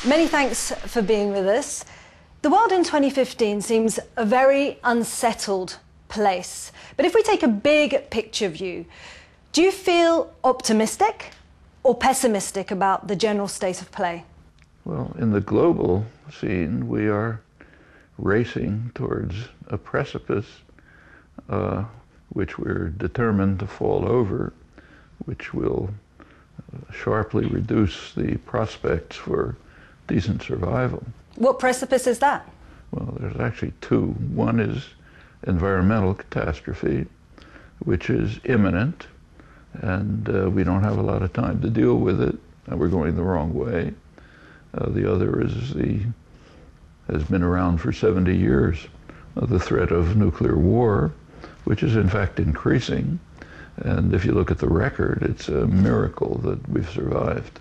Many thanks for being with us. The world in 2015 seems a very unsettled place. But if we take a big picture view, do you feel optimistic or pessimistic about the general state of play? Well, in the global scene, we are racing towards a precipice which we're determined to fall over, which will sharply reduce the prospects for decent survival. What precipice is that? Well, there's actually two. One is environmental catastrophe, which is imminent, and we don't have a lot of time to deal with it, and we're going the wrong way. The other has been around for 70 years, the threat of nuclear war, which is in fact increasing. And if you look at the record, it's a miracle that we've survived.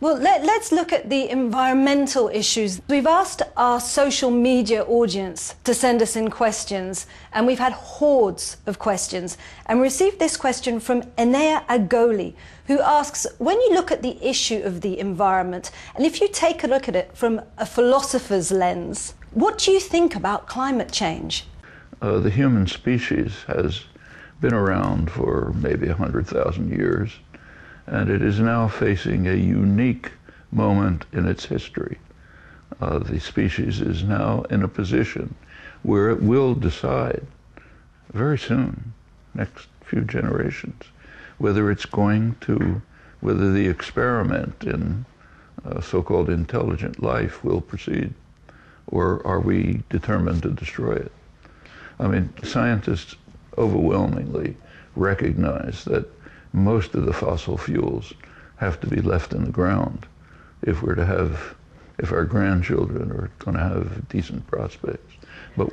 Well, let's look at the environmental issues. We've asked our social media audience to send us in questions, and we've had hordes of questions. And we received this question from Enea Agoli, who asks, when you look at the issue of the environment, and if you take a look at it from a philosopher's lens, what do you think about climate change? The human species has been around for maybe 100,000 years, and it is now facing a unique moment in its history. The species is now in a position where it will decide very soon, next few generations, whether the experiment in so-called intelligent life will proceed, or are we determined to destroy it? I mean, scientists overwhelmingly recognize that most of the fossil fuels have to be left in the ground if our grandchildren are going to have decent prospects. But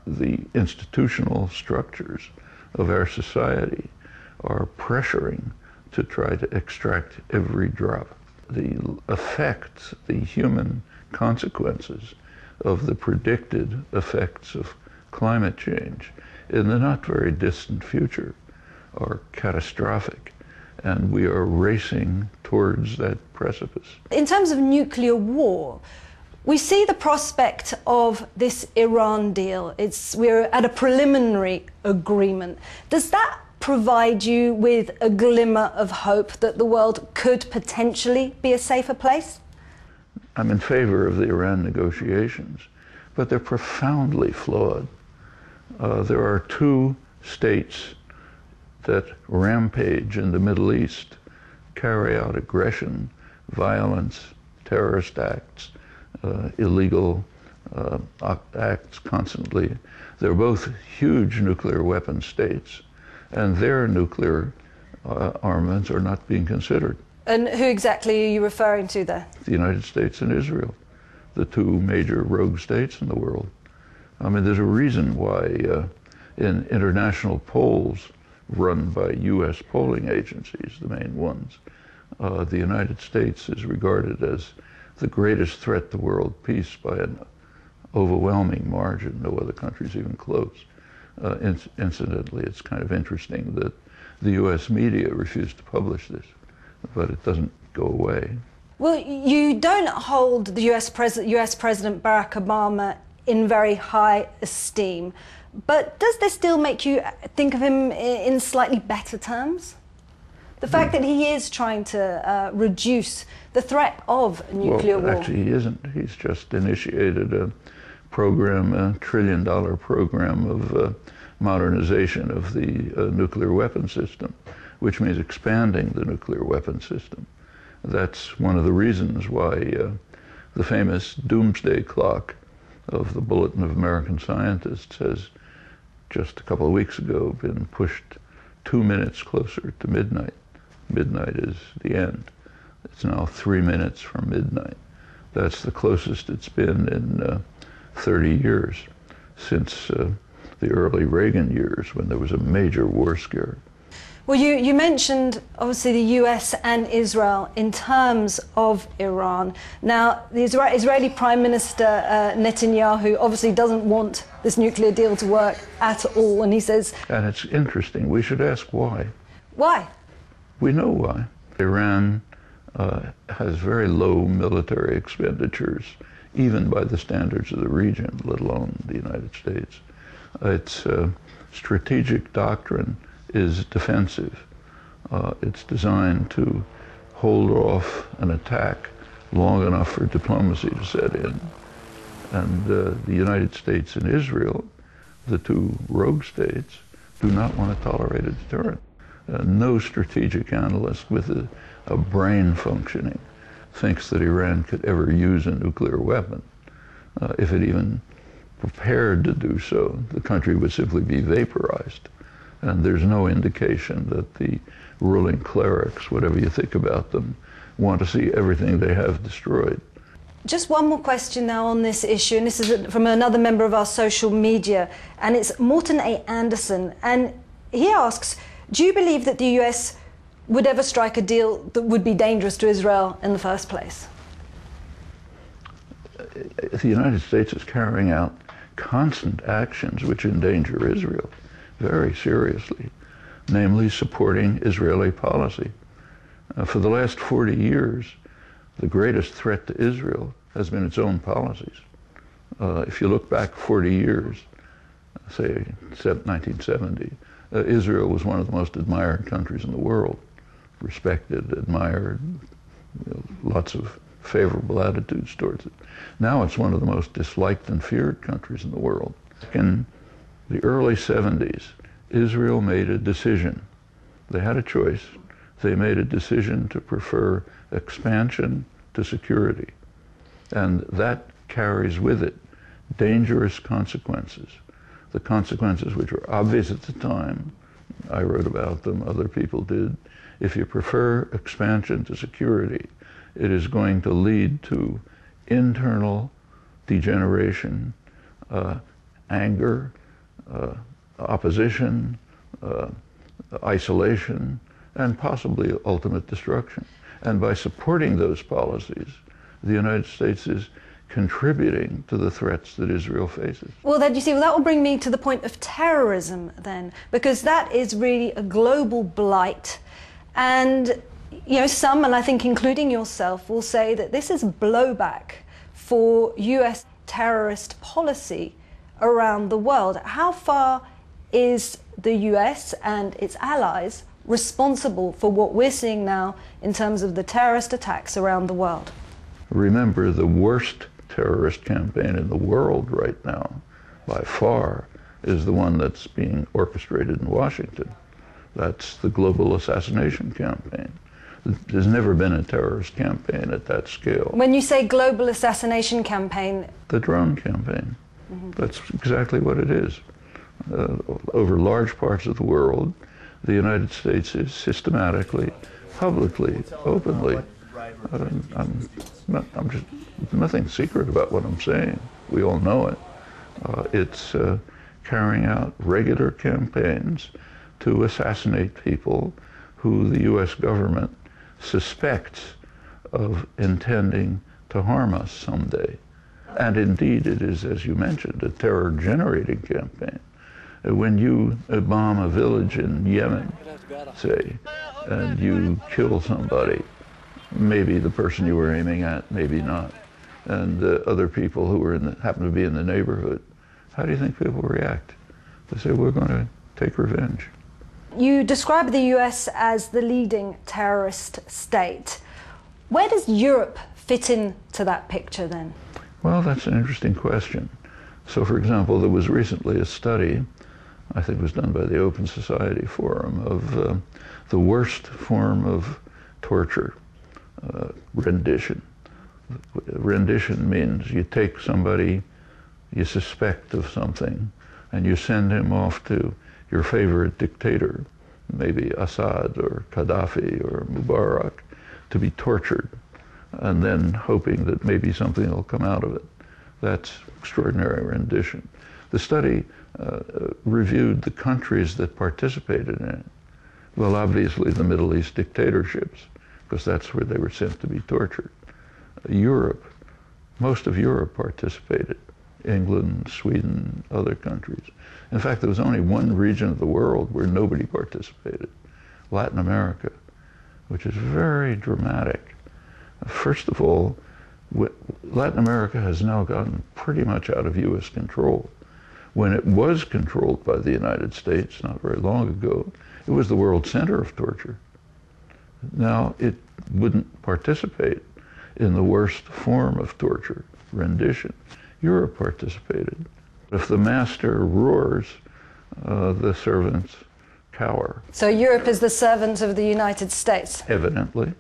the institutional structures of our society are pressuring to try to extract every drop. The effects, the human consequences of the predicted effects of climate change in the not very distant future are catastrophic, and we are racing towards that precipice. In terms of nuclear war, we see the prospect of this Iran deal. We're at a preliminary agreement. Does that provide you with a glimmer of hope that the world could potentially be a safer place? I'm in favor of the Iran negotiations, but they're profoundly flawed. There are two states that rampage in the Middle East, carry out aggression, violence, terrorist acts, illegal acts constantly. They're both huge nuclear weapon states, and their nuclear armaments are not being considered. And who exactly are you referring to there? The United States and Israel, the two major rogue states in the world. I mean, there's a reason why in international polls run by U.S. polling agencies, the main ones, the United States is regarded as the greatest threat to world peace by an overwhelming margin. No other country's even close. Incidentally, it's kind of interesting that the U.S. media refused to publish this, but it doesn't go away. Well, you don't hold the US President Barack Obama in very high esteem, but does this still make you think of him in slightly better terms? The fact that he is trying to reduce the threat of nuclear war. Actually, he isn't. He's just initiated a program, a $1 trillion program of modernization of the nuclear weapon system, which means expanding the nuclear weapon system. That's one of the reasons why the famous doomsday clock of the Bulletin of American Scientists has just a couple of weeks ago been pushed 2 minutes closer to midnight. Midnight is the end. It's now 3 minutes from midnight. That's the closest it's been in 30 years, since the early Reagan years when there was a major war scare. Well, you mentioned, obviously, the US and Israel in terms of Iran. Now, the Israeli Prime Minister Netanyahu obviously doesn't want this nuclear deal to work at all, and he says... And it's interesting. We should ask why. Why? We know why. Iran has very low military expenditures, even by the standards of the region, let alone the United States. Its strategic doctrine is defensive. It's designed to hold off an attack long enough for diplomacy to set in. And the United States and Israel, the two rogue states, do not want to tolerate a deterrent. No strategic analyst with a brain functioning thinks that Iran could ever use a nuclear weapon. If it even prepared to do so, the country would simply be vaporized. And there's no indication that the ruling clerics, whatever you think about them, want to see everything they have destroyed. Just one more question now on this issue, and this is from another member of our social media, and it's Morton A. Anderson, and he asks, do you believe that the US would ever strike a deal that would be dangerous to Israel in the first place? The United States is carrying out constant actions which endanger Israel very seriously, namely supporting Israeli policy. For the last 40 years, the greatest threat to Israel has been its own policies. If you look back 40 years, say 1970, Israel was one of the most admired countries in the world, respected, admired, lots of favorable attitudes towards it. Now it's one of the most disliked and feared countries in the world. In the early 70s, Israel made a decision. They had a choice. They made a decision to prefer expansion to security. And that carries with it dangerous consequences. The consequences which were obvious at the time, I wrote about them, other people did. If you prefer expansion to security, it is going to lead to internal degeneration, anger, opposition, isolation, and possibly ultimate destruction. And by supporting those policies, the United States is contributing to the threats that Israel faces. Well, then, you see, that will bring me to the point of terrorism then, because that is really a global blight. And, you know, some, and I think including yourself, will say that this is blowback for US terrorist policy around the world. How far is the US and its allies responsible for what we're seeing now in terms of the terrorist attacks around the world? Remember, the worst terrorist campaign in the world right now, by far, is the one that's being orchestrated in Washington. That's the global assassination campaign. There's never been a terrorist campaign at that scale. When you say global assassination campaign? The drone campaign. That's exactly what it is. Over large parts of the world, the United States is systematically, publicly, openly, I'm just, nothing secret about what I'm saying. We all know it. It's carrying out regular campaigns to assassinate people who the U.S. government suspects of intending to harm us someday. And indeed, it is, as you mentioned, a terror-generating campaign. When you bomb a village in Yemen, say, and you kill somebody, maybe the person you were aiming at, maybe not, and other people who were happen to be in the neighborhood, how do you think people react? They say, we're going to take revenge. You describe the US as the leading terrorist state. Where does Europe fit into that picture then? Well, that's an interesting question. So, for example, there was recently a study, I think it was done by the Open Society Forum, of the worst form of torture, rendition. Rendition means you take somebody you suspect of something and you send him off to your favorite dictator, maybe Assad or Gaddafi or Mubarak, to be tortured, and then hoping that maybe something will come out of it. That's extraordinary rendition. The study reviewed the countries that participated in it. Well, obviously the Middle East dictatorships, because that's where they were sent to be tortured. Europe, most of Europe participated. England, Sweden, other countries. In fact, there was only one region of the world where nobody participated, Latin America, which is very dramatic. First of all, Latin America has now gotten pretty much out of U.S. control. When it was controlled by the United States not very long ago, it was the world center of torture. Now it wouldn't participate in the worst form of torture, rendition. Europe participated. If the master roars, the servants cower. So Europe is the servant of the United States? Evidently.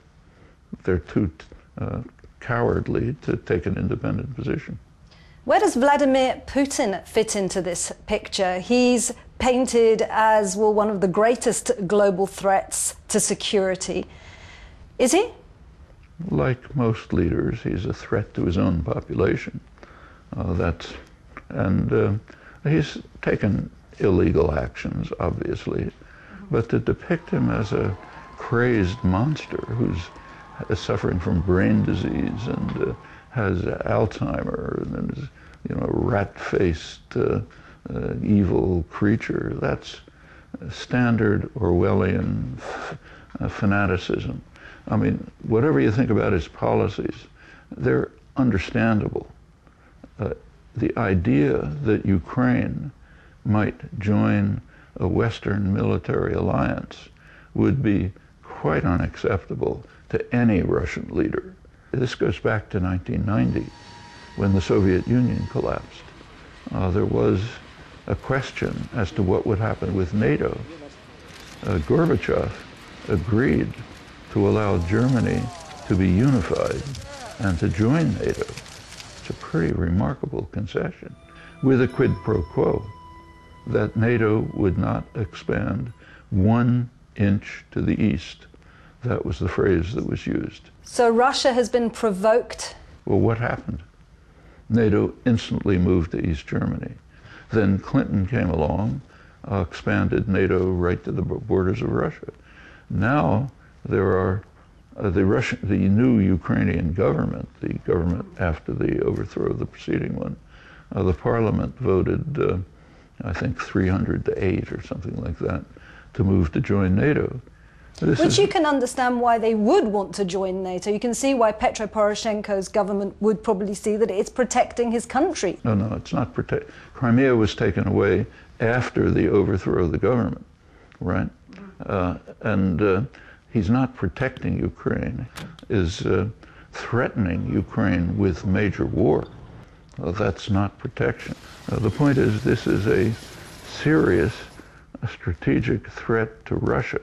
They're too cowardly to take an independent position. Where does Vladimir Putin fit into this picture? He's painted as, well, one of the greatest global threats to security. Is he? Like most leaders, he's a threat to his own population. He's taken illegal actions, obviously, but to depict him as a crazed monster who's suffering from brain disease and has Alzheimer and is, rat-faced evil creature, that's standard Orwellian fanaticism. I mean, whatever you think about his policies, they're understandable. The idea that Ukraine might join a Western military alliance would be quite unacceptable to any Russian leader. This goes back to 1990, when the Soviet Union collapsed. There was a question as to what would happen with NATO. Gorbachev agreed to allow Germany to be unified and to join NATO. It's a pretty remarkable concession, with a quid pro quo that NATO would not expand 1 inch to the east. That was the phrase that was used. So Russia has been provoked? Well, what happened? NATO instantly moved to East Germany. Then Clinton came along, expanded NATO right to the borders of Russia. Now there are the new Ukrainian government, the government after the overthrow of the preceding one, the parliament voted, I think 300 to 8 or something like that, to move to join NATO. Which you can understand why they would want to join NATO. You can see why Petro Poroshenko's government would probably see that it's protecting his country. No, it's not protect. Crimea was taken away after the overthrow of the government, right? He's not protecting Ukraine, is threatening Ukraine with major war. That's not protection. The point is, this is a serious strategic threat to Russia,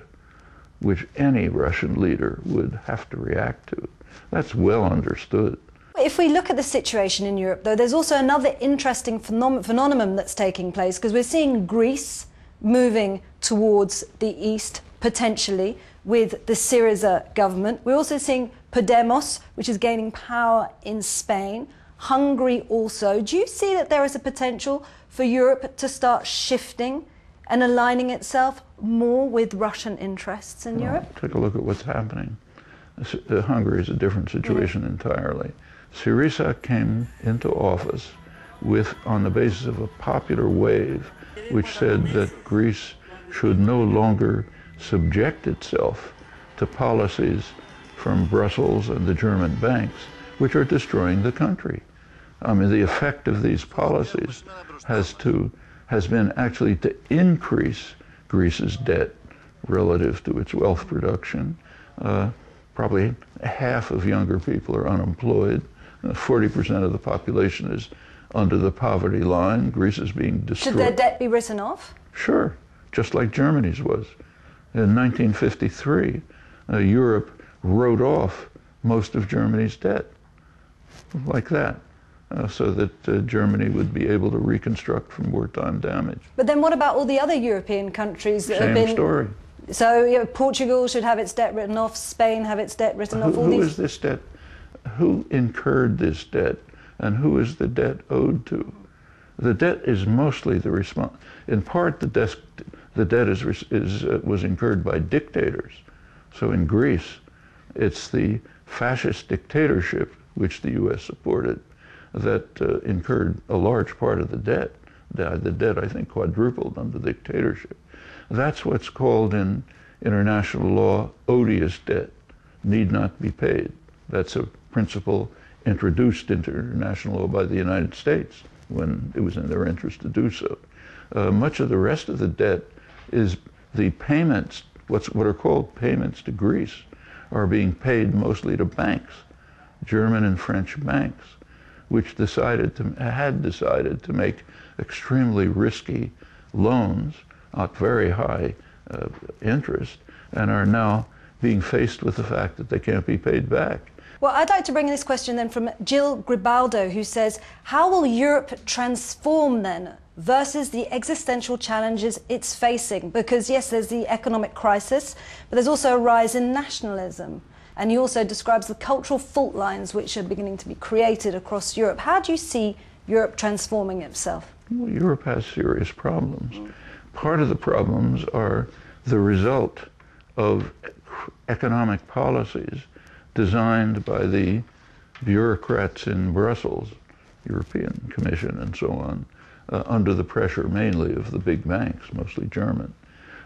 which any Russian leader would have to react to. That's well understood. If we look at the situation in Europe, though, there's also another interesting phenomenon that's taking place, because we're seeing Greece moving towards the east, potentially, with the Syriza government. We're also seeing Podemos, which is gaining power in Spain. Hungary also. Do you see that there is a potential for Europe to start shifting and aligning itself more with Russian interests in Europe? Take a look at what's happening. Hungary is a different situation entirely. Syriza came into office on the basis of a popular wave which said that Greece should no longer subject itself to policies from Brussels and the German banks, which are destroying the country. I mean, the effect of these policies has been actually to increase Greece's debt relative to its wealth production. Probably half of younger people are unemployed. 40% of the population is under the poverty line. Greece is being destroyed. Should their debt be written off? Sure, just like Germany's was. In 1953, Europe wrote off most of Germany's debt, like that. So that Germany would be able to reconstruct from wartime damage. But then what about all the other European countries that have been... Same story. So Portugal should have its debt written off, Spain have its debt written off. Who is this debt? Who incurred this debt? And who is the debt owed to? The debt is mostly the response. In part, the debt was incurred by dictators. So in Greece, it's the fascist dictatorship, which the U.S. supported, that incurred a large part of the debt. The debt, I think, quadrupled under the dictatorship. That's what's called in international law odious debt, need not be paid. That's a principle introduced into international law by the United States when it was in their interest to do so. Much of the rest of the debt is the payments, what are called payments to Greece, are being paid mostly to banks, German and French banks, which had decided to make extremely risky loans at very high interest, and are now being faced with the fact that they can't be paid back. Well, I'd like to bring this question then from Jill Gribaldo, who says, how will Europe transform then versus the existential challenges it's facing? Because yes, there's the economic crisis, but there's also a rise in nationalism. And he also describes the cultural fault lines which are beginning to be created across Europe. How do you see Europe transforming itself? Well, Europe has serious problems. Part of the problems are the result of economic policies designed by the bureaucrats in Brussels, European Commission and so on, under the pressure mainly of the big banks, mostly German.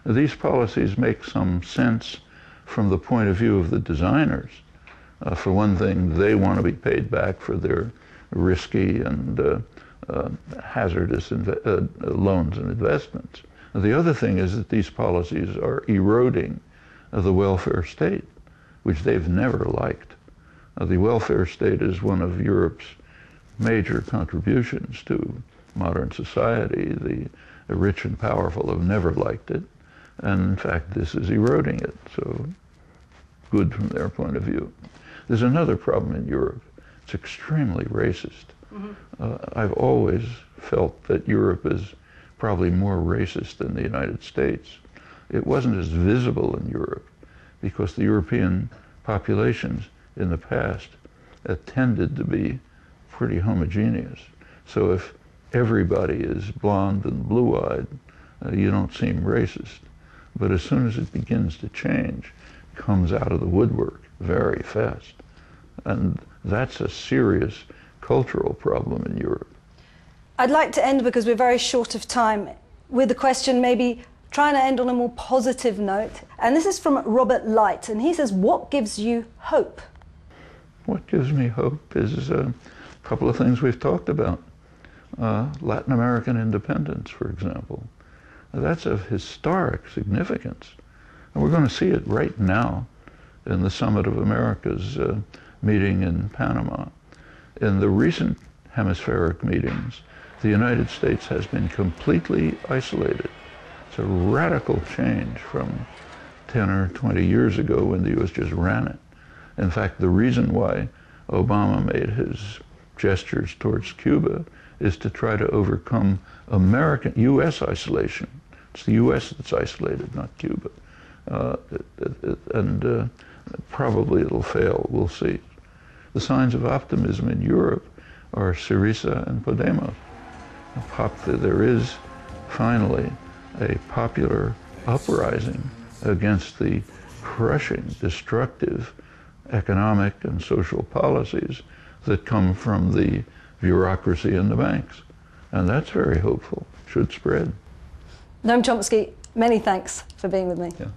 Now, these policies make some sense from the point of view of the designers. For one thing, they want to be paid back for their risky and hazardous loans and investments. The other thing is that these policies are eroding the welfare state, which they've never liked. The welfare state is one of Europe's major contributions to modern society. The rich and powerful have never liked it, and in fact this is eroding it, so good from their point of view. There's another problem in Europe. It's extremely racist. I've always felt that Europe is probably more racist than the United States. It wasn't as visible in Europe because the European populations in the past tended to be pretty homogeneous. So if everybody is blonde and blue-eyed, you don't seem racist. But as soon as it begins to change, it comes out of the woodwork very fast. And that's a serious cultural problem in Europe. I'd like to end, because we're very short of time, with a question maybe trying to end on a more positive note. And this is from Robert Light, and he says, what gives you hope? What gives me hope is a couple of things we've talked about. Latin American independence, for example. That's of historic significance. And we're going to see it right now in the Summit of America's meeting in Panama. In the recent hemispheric meetings, the United States has been completely isolated. It's a radical change from 10 or 20 years ago when the U.S. just ran it. In fact, the reason why Obama made his gestures towards Cuba is to try to overcome U.S. isolation. It's the U.S. that's isolated, not Cuba. Probably it'll fail, we'll see. The signs of optimism in Europe are Syriza and Podemos. There is finally a popular uprising against the crushing, destructive economic and social policies that come from the bureaucracy and the banks. And that's very hopeful, should spread. Noam Chomsky, many thanks for being with me. Yeah.